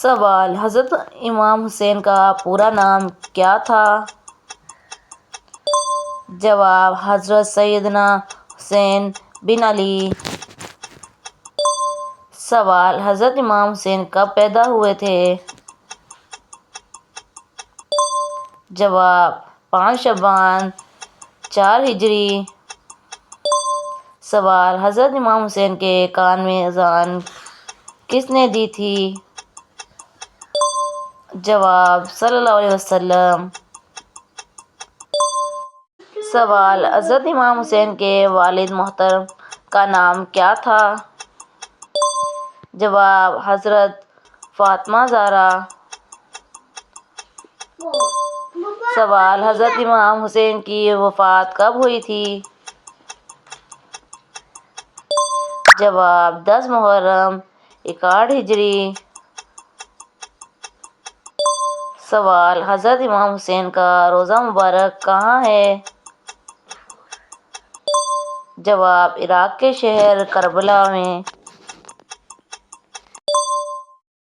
سوال: حضرت امام حسین کا پورا نام کیا تھا؟ جواب: حضرت سیدنا حسین بن علی۔ سوال: حضرت امام حسین کب پیدا ہوئے تھے؟ جواب: 5 شعبان 4 ہجری۔ سوال: حضرت امام حسین کے کان میں اذان کس نے دی تھی؟ جواب: صلی اللہ علیہ وسلم۔ سوال: حضرت امام حسین کے والد محترم کا نام کیا تھا؟ جواب: حضرت فاطمہ زہرا۔ سوال: حضرت امام حسین کی وفات کب ہوئی تھی؟ جواب: 10 محرم 61 ہجری۔ سوال: حضرت امام حسین کا روضہ مبارک کہاں ہے؟ جواب: عراق کے شہر کربلا میں۔